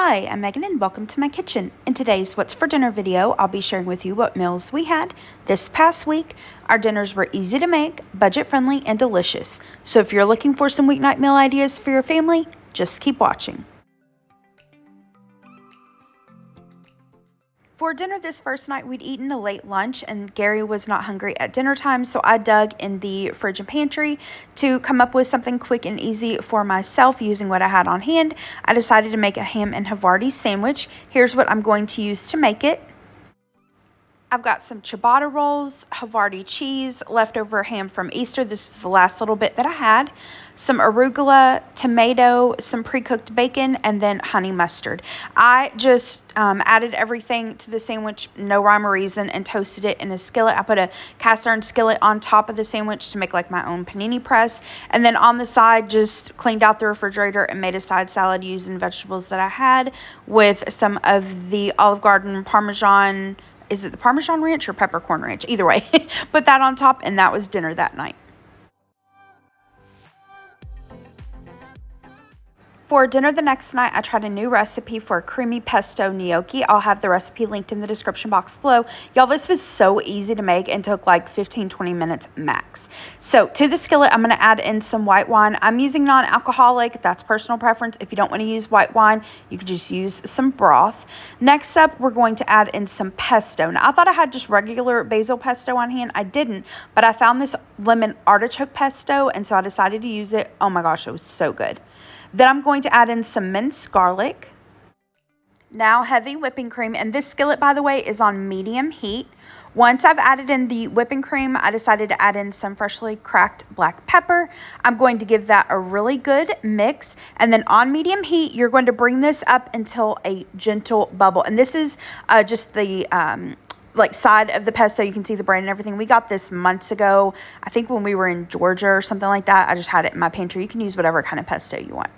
Hi, I'm Megan and welcome to my kitchen. In today's What's for Dinner video, I'll be sharing with you what meals we had this past week. Our dinners were easy to make, budget friendly, and delicious. So if you're looking for some weeknight meal ideas for your family, just keep watching. For dinner this first night, we'd eaten a late lunch and Gary was not hungry at dinner time, so I dug in the fridge and pantry to come up with something quick and easy for myself using what I had on hand. I decided to make a ham and Havarti sandwich. Here's what I'm going to use to make it. I've got some ciabatta rolls, Havarti cheese, leftover ham from Easter. This is the last little bit that I had. Some arugula, tomato, some pre-cooked bacon, and then honey mustard. I just added everything to the sandwich, no rhyme or reason, and toasted it in a skillet. I put a cast iron skillet on top of the sandwich to make like my own panini press. And then on the side, just cleaned out the refrigerator and made a side salad using vegetables that I had with some of the Olive Garden Parmesan. Is it the Parmesan Ranch or Peppercorn Ranch? Either way, put that on top, and that was dinner that night. For dinner the next night, I tried a new recipe for a creamy pesto gnocchi. I'll have the recipe linked in the description box below. Y'all, this was so easy to make and took like 15-20 minutes max. So to the skillet, I'm going to add in some white wine. I'm using non-alcoholic. That's personal preference. If you don't want to use white wine, you could just use some broth. Next up, we're going to add in some pesto. Now, I thought I had just regular basil pesto on hand. I didn't, but I found this lemon artichoke pesto, and so I decided to use it. Oh my gosh, it was so good. Then I'm going to add in some minced garlic. Now heavy whipping cream, and this skillet, by the way, is on medium heat. Once I've added in the whipping cream, I decided to add in some freshly cracked black pepper. I'm going to give that a really good mix, and then on medium heat, you're going to bring this up until a gentle bubble. And this is just the like side of the pesto. You can see the brand and everything. We got this months ago, I think when we were in Georgia or something like that. I just had it in my pantry. You can use whatever kind of pesto you want.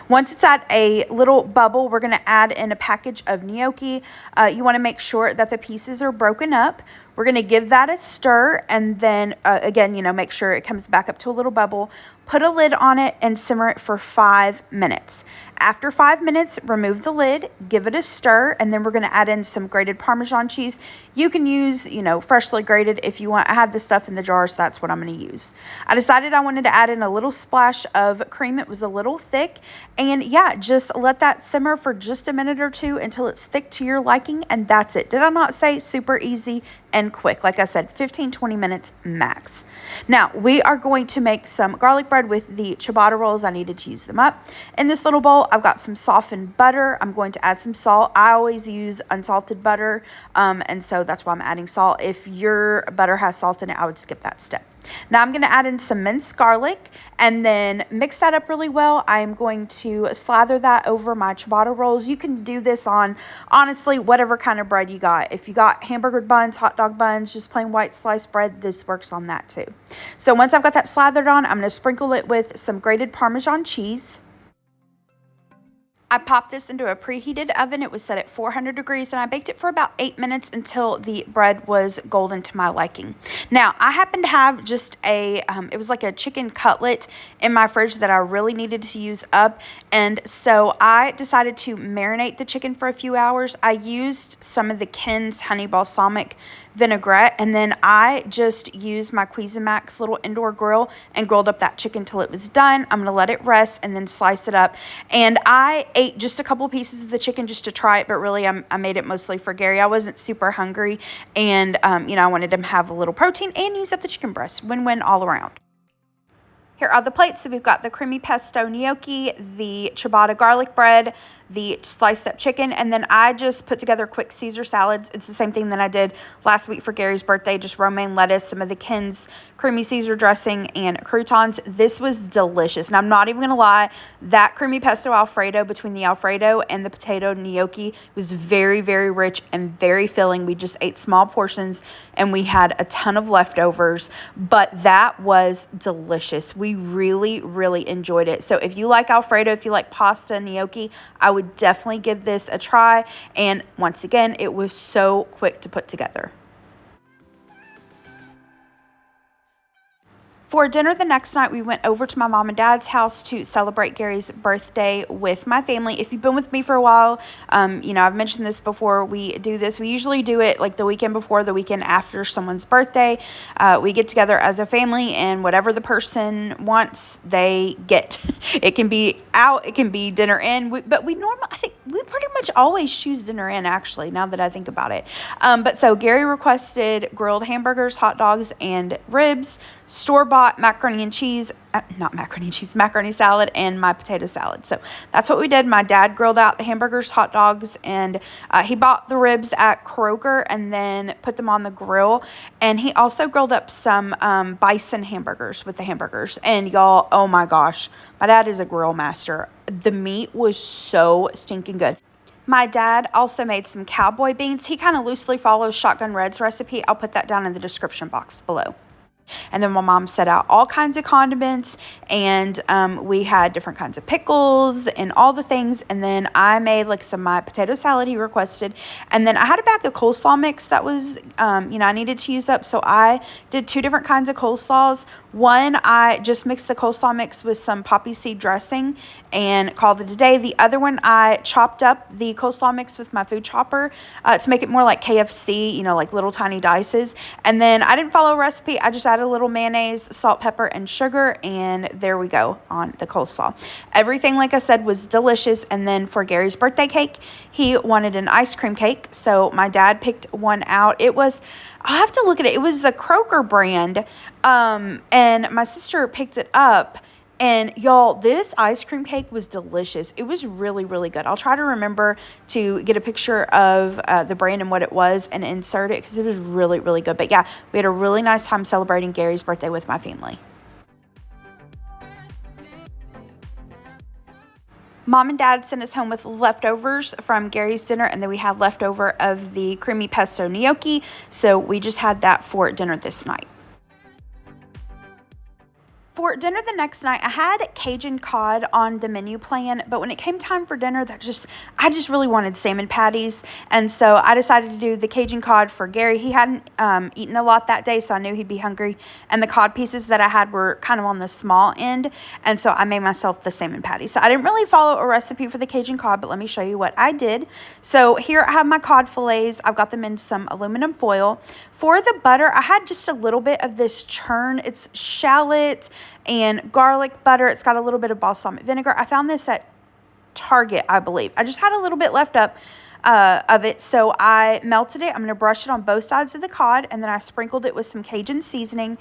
Once it's at a little bubble, we're going to add in a package of gnocchi. You want to make sure that the pieces are broken up. We're going to give that a stir, and then again, make sure it comes back up to a little bubble. Put a lid on it and simmer it for 5 minutes. After 5 minutes, remove the lid, give it a stir, and then we're going to add in some grated Parmesan cheese. You can use, freshly grated if you want. I had this stuff in the jar, so that's what I'm going to use. I decided I wanted to add in a little splash of cream. It was a little thick, and yeah, just let that simmer for just a minute or two until it's thick to your liking, and that's it. Did I not say super easy and quick? Like I said, 15-20 minutes max. Now, we are going to make some garlic bread with the ciabatta rolls. I needed to use them up. In this little bowl, I've got some softened butter. I'm going to add some salt. I always use unsalted butter, and so that's why I'm adding salt. If your butter has salt in it, I would skip that step. Now I'm going to add in some minced garlic and then mix that up really well. I'm going to slather that over my ciabatta rolls. You can do this on, honestly, whatever kind of bread you got. If you got hamburger buns, hot dog buns, just plain white sliced bread, this works on that too. So once I've got that slathered on, I'm going to sprinkle it with some grated Parmesan cheese. I popped this into a preheated oven. It was set at 400 degrees, and I baked it for about 8 minutes until the bread was golden to my liking. Now, I happen to have just it was like a chicken cutlet in my fridge that I really needed to use up, and so I decided to marinate the chicken for a few hours. I used some of the Ken's honey balsamic vinaigrette, and then I just used my Cuisinart little indoor grill and grilled up that chicken till it was done. I'm going to let it rest and then slice it up, and I ate just a couple pieces of the chicken just to try it, but really I made it mostly for Gary. I wasn't super hungry, and I wanted him to have a little protein and use up the chicken breast. Win-win all around. Here are the plates. So we've got the creamy pesto gnocchi, the ciabatta garlic bread, the sliced up chicken, and then I just put together quick Caesar salads. It's the same thing that I did last week for Gary's birthday, just romaine lettuce, some of the Ken's creamy Caesar dressing, and croutons. This was delicious, and I'm not even gonna lie, that creamy pesto Alfredo, between the Alfredo and the potato gnocchi, was very, very rich and very filling. We just ate small portions, and we had a ton of leftovers, but that was delicious. We really, really enjoyed it. So if you like Alfredo, if you like pasta gnocchi, I would definitely give this a try. And once again, it was so quick to put together. For dinner the next night, we went over to my mom and dad's house to celebrate Gary's birthday with my family. If you've been with me for a while, I've mentioned this before. We do this. We usually do it like the weekend before, the weekend after someone's birthday. We get together as a family, and whatever the person wants, they get. It can be out, it can be dinner in, but I think we pretty much always choose dinner in, actually, now that I think about it. But so Gary requested grilled hamburgers, hot dogs, and ribs, store-bought macaroni salad, and my potato salad. So that's what we did. My dad grilled out the hamburgers, hot dogs, and he bought the ribs at Kroger and then put them on the grill. And he also grilled up some bison hamburgers with the hamburgers. And y'all, oh my gosh, my dad is a grill master. The meat was so stinking good. My dad also made some cowboy beans. He kind of loosely follows Shotgun Red's recipe. I'll put that down in the description box below. And then my mom set out all kinds of condiments, and we had different kinds of pickles and all the things. And then I made like my potato salad he requested. And then I had a bag of coleslaw mix that was, I needed to use up. So I did 2 different kinds of coleslaws. One, I just mixed the coleslaw mix with some poppy seed dressing and called it a day. The other one, I chopped up the coleslaw mix with my food chopper to make it more like KFC, like little tiny dices. And then I didn't follow a recipe. I just added a little mayonnaise, salt, pepper, and sugar, and there we go on the coleslaw. Everything, like I said, was delicious. And then for Gary's birthday cake, he wanted an ice cream cake, so my dad picked one out. I'll have to look at it. It was a Kroger brand, and my sister picked it up. And y'all, this ice cream cake was delicious. It was really, really good. I'll try to remember to get a picture of the brand and what it was and insert it, because it was really, really good. But yeah, we had a really nice time celebrating Gary's birthday with my family. Mom and Dad sent us home with leftovers from Gary's dinner, and then we had leftover of the creamy pesto gnocchi, so we just had that for dinner this night. For dinner the next night, I had Cajun cod on the menu plan, but when it came time for dinner, I just really wanted salmon patties, and so I decided to do the Cajun cod for Gary. He hadn't eaten a lot that day, so I knew he'd be hungry, and the cod pieces that I had were kind of on the small end, and so I made myself the salmon patties. So I didn't really follow a recipe for the Cajun cod, but let me show you what I did. So here I have my cod fillets. I've got them in some aluminum foil. For the butter, I had just a little bit of this churn. It's shallot and garlic butter. It's got a little bit of balsamic vinegar. I found this at Target, I believe. I just had a little bit left up of it, so I melted it. I'm going to brush it on both sides of the cod, and then I sprinkled it with some Cajun seasoning,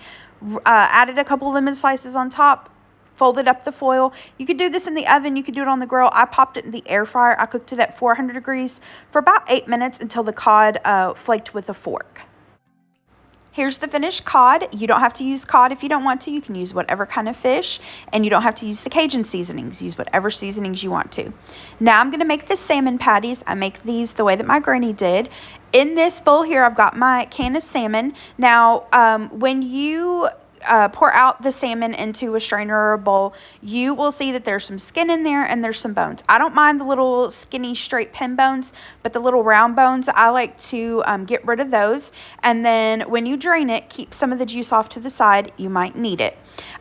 added a couple lemon slices on top, folded up the foil. You could do this in the oven. You could do it on the grill. I popped it in the air fryer. I cooked it at 400 degrees for about 8 minutes until the cod flaked with a fork. Here's the finished cod. You don't have to use cod if you don't want to. You can use whatever kind of fish, and you don't have to use the Cajun seasonings. Use whatever seasonings you want to. Now I'm going to make the salmon patties. I make these the way that my granny did. In this bowl here, I've got my can of salmon. Now, when you pour out the salmon into a strainer or a bowl, you will see that there's some skin in there and there's some bones. I don't mind the little skinny straight pin bones, but the little round bones, I like to get rid of those. And then when you drain it, keep some of the juice off to the side. You might need it.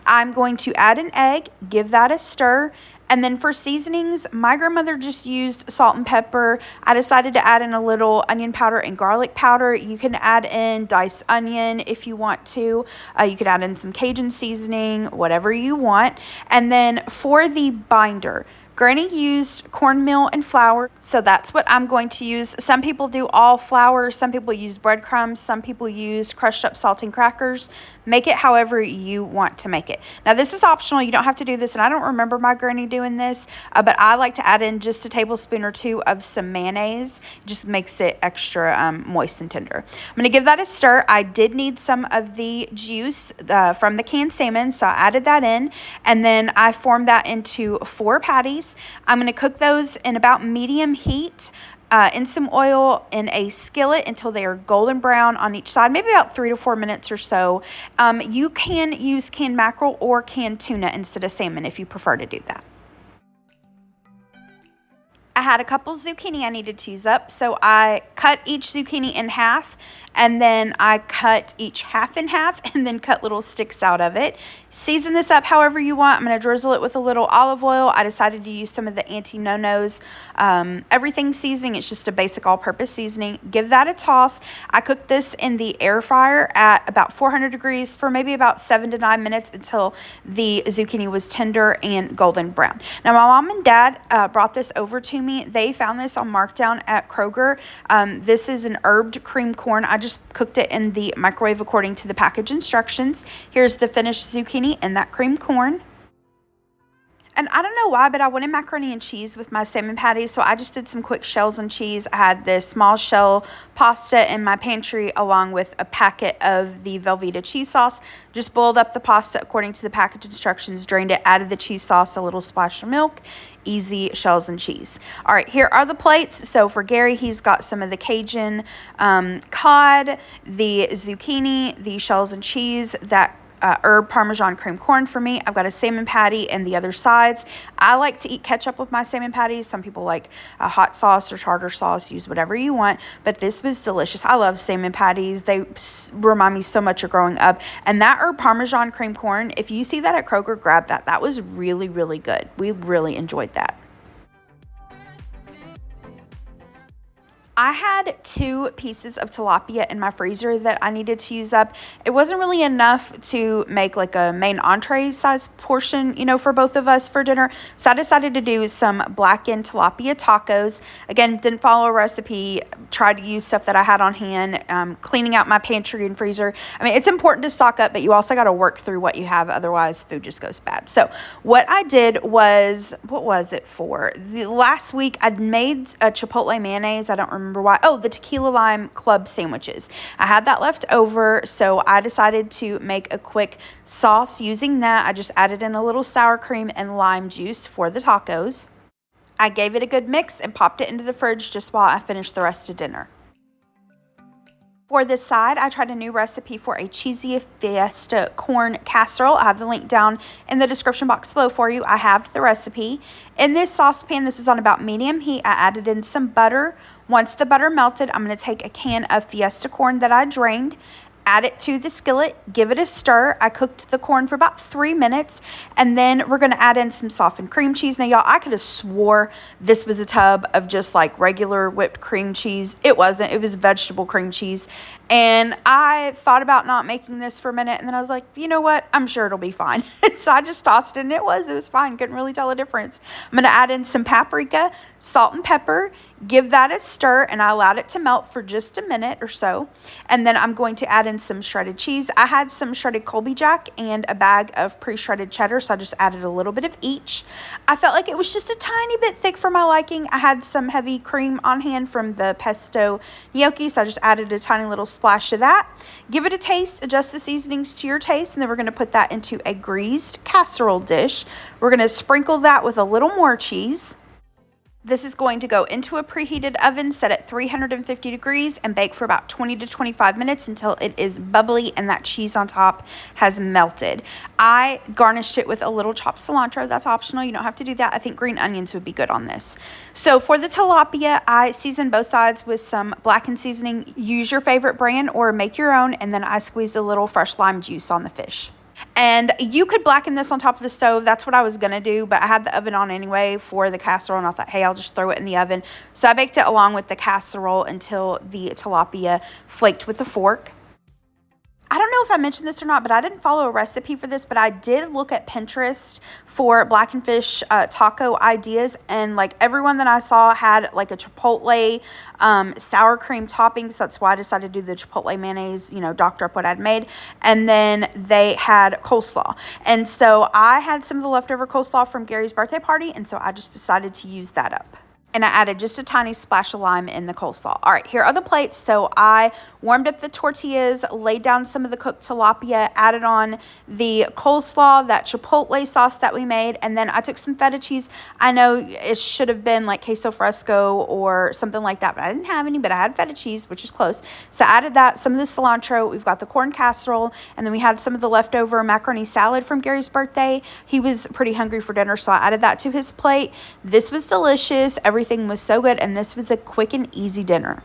I'm going to add an egg, give that a stir. And then for seasonings, my grandmother just used salt and pepper. I decided to add in a little onion powder and garlic powder. You can add in diced onion if you want to. You could add in some Cajun seasoning, whatever you want. And then for the binder, Granny used cornmeal and flour, so that's what I'm going to use. Some people do all flour, some people use breadcrumbs, some people use crushed up saltine crackers. Make it however you want to make it. Now this is optional, you don't have to do this, and I don't remember my granny doing this, but I like to add in just a tablespoon or 2 of some mayonnaise. It just makes it extra moist and tender. I'm going to give that a stir. I did need some of the juice from the canned salmon, so I added that in, and then I formed that into 4 patties. I'm going to cook those in about medium heat in some oil in a skillet until they are golden brown on each side, maybe about 3 to 4 minutes or so. You can use canned mackerel or canned tuna instead of salmon if you prefer to do that. I had a couple zucchini I needed to use up, so I cut each zucchini in half, and then I cut each half in half and then cut little sticks out of it. Season this up however you want. I'm going to drizzle it with a little olive oil. I decided to use some of the Auntie No-No's everything seasoning. It's just a basic all-purpose seasoning. Give that a toss. I cooked this in the air fryer at about 400 degrees for maybe about 7 to 9 minutes until the zucchini was tender and golden brown. Now, my mom and dad brought this over to me. They found this on markdown at Kroger. This is an herbed cream corn. I just cooked it in the microwave according to the package instructions. Here's the finished zucchini and that cream corn. And I don't know why, but I wanted macaroni and cheese with my salmon patties, so I just did some quick shells and cheese. I had this small shell pasta in my pantry along with a packet of the Velveeta cheese sauce. Just boiled up the pasta according to the package instructions, drained it, added the cheese sauce, a little splash of milk. Easy shells and cheese. All right, here are the plates. So for Gary, he's got some of the Cajun cod, the zucchini, the shells and cheese, that herb Parmesan cream corn for me. I've got a salmon patty and the other sides. I like to eat ketchup with my salmon patties. Some people like a hot sauce or tartar sauce. Use whatever you want, but this was delicious. I love salmon patties. They remind me so much of growing up. And that herb Parmesan cream corn, if you see that at Kroger, grab that. That was really, really good. We really enjoyed that. I had 2 pieces of tilapia in my freezer that I needed to use up. It wasn't really enough to make like a main entree size portion, you know, for both of us for dinner. So I decided to do some blackened tilapia tacos. Again, didn't follow a recipe, tried to use stuff that I had on hand, cleaning out my pantry and freezer. I mean, it's important to stock up, but you also got to work through what you have. Otherwise, food just goes bad. So what I did was, what was it for? The last week, I'd made a chipotle mayonnaise. I don't remember why. Oh, the tequila lime club sandwiches. I had that left over, so I decided to make a quick sauce using that. I just added in a little sour cream and lime juice for the tacos. I gave it a good mix and popped it into the fridge just while I finished the rest of dinner. For this side, I tried a new recipe for a cheesy Fiesta Corn casserole. I have the link down in the description box below for you. I have the recipe. In this saucepan, this is on about medium heat. I added in some butter. Once the butter melted, I'm going to take a can of Fiesta Corn that I drained, add it to the skillet, give it a stir. I cooked the corn for about 3 minutes, and then we're going to add in some softened cream cheese. Now, y'all, I could have swore this was a tub of just like regular whipped cream cheese. It wasn't. It was vegetable cream cheese. And I thought about not making this for a minute, and then I was like, you know what? I'm sure it'll be fine. So I just tossed it, and it was fine. Couldn't really tell a difference. I'm going to add in some paprika, salt and pepper, give that a stir, and I allowed it to melt for just a minute or so. And then I'm going to add in some shredded cheese. I had some shredded Colby Jack and a bag of pre-shredded cheddar, so I just added a little bit of each. I felt like it was just a tiny bit thick for my liking. I had some heavy cream on hand from the Pesto Gnocchi, so I just added a tiny little splash of that. Give it a taste, adjust the seasonings to your taste, and then we're going to put that into a greased casserole dish. We're going to sprinkle that with a little more cheese. This is going to go into a preheated oven set at 350 degrees and bake for about 20 to 25 minutes until it is bubbly and that cheese on top has melted. I garnished it with a little chopped cilantro. That's optional. You don't have to do that. I think green onions would be good on this. So for the tilapia, I seasoned both sides with some Blackened seasoning. Use your favorite brand or make your own, and then I squeezed a little fresh lime juice on the fish. And you could blacken this on top of the stove. That's what I was going to do, but I had the oven on anyway for the casserole, and I thought, hey, I'll just throw it in the oven. So I baked it along with the casserole until the tilapia flaked with a fork. I don't know if I mentioned this or not, but I didn't follow a recipe for this, but I did look at Pinterest for blackened fish taco ideas, and like everyone that I saw had like a chipotle sour cream topping, so that's why I decided to do the chipotle mayonnaise, you know, doctor up what I'd made, and then they had coleslaw, and so I had some of the leftover coleslaw from Gary's birthday party, and so I just decided to use that up. And I added just a tiny splash of lime in the coleslaw. All right, here are the plates. So I warmed up the tortillas, laid down some of the cooked tilapia, added on the coleslaw, that chipotle sauce that we made, and then I took some feta cheese. I know it should have been like queso fresco or something like that, but I didn't have any, but I had feta cheese, which is close. So I added that, some of the cilantro. We've got the corn casserole, and then we had some of the leftover macaroni salad from Gary's birthday. He was pretty hungry for dinner, so I added that to his plate. This was delicious. Everything Everything was so good, and this was a quick and easy dinner.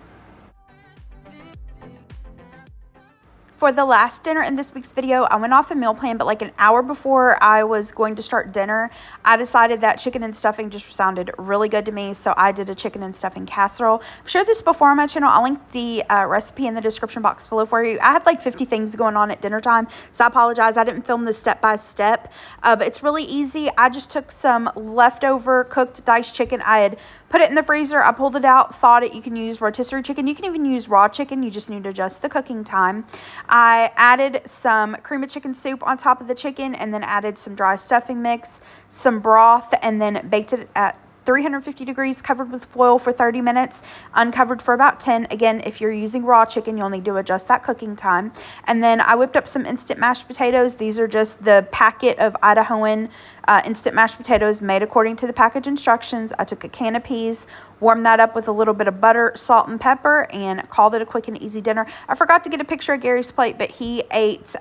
For the last dinner in this week's video, I went off a meal plan, but like an hour before I was going to start dinner, I decided that chicken and stuffing just sounded really good to me, so I did a chicken and stuffing casserole. I've shared this before on my channel. I'll link the recipe in the description box below for you. I had like 50 things going on at dinner time, so I apologize. I didn't film this step by step, but it's really easy. I just took some leftover cooked diced chicken. I had put it in the freezer. I pulled it out, thawed it. You can use rotisserie chicken. You can even use raw chicken. You just need to adjust the cooking time. I added some cream of chicken soup on top of the chicken, and then added some dry stuffing mix, some broth, and then baked it at 350 degrees, covered with foil for 30 minutes, uncovered for about 10. Again, if you're using raw chicken, you'll need to adjust that cooking time. And then I whipped up some instant mashed potatoes. These are just the packet of Idahoan instant mashed potatoes made according to the package instructions. I took a can of peas, warmed that up with a little bit of butter, salt, and pepper, and called it a quick and easy dinner. I forgot to get a picture of Gary's plate, but he ate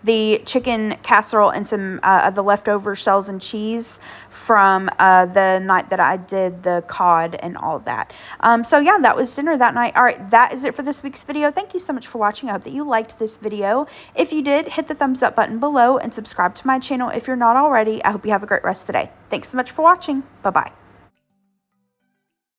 the chicken casserole and some of the leftover shells and cheese from the night that I did the cod and all of that. So yeah, that was dinner that night. All right, that is it for this week's video. Thank you so much for watching. I hope that you liked this video. If you did, hit the thumbs up button below and subscribe to my channel if you're not already. I hope you have a great rest of the day. Thanks so much for watching. Bye-bye.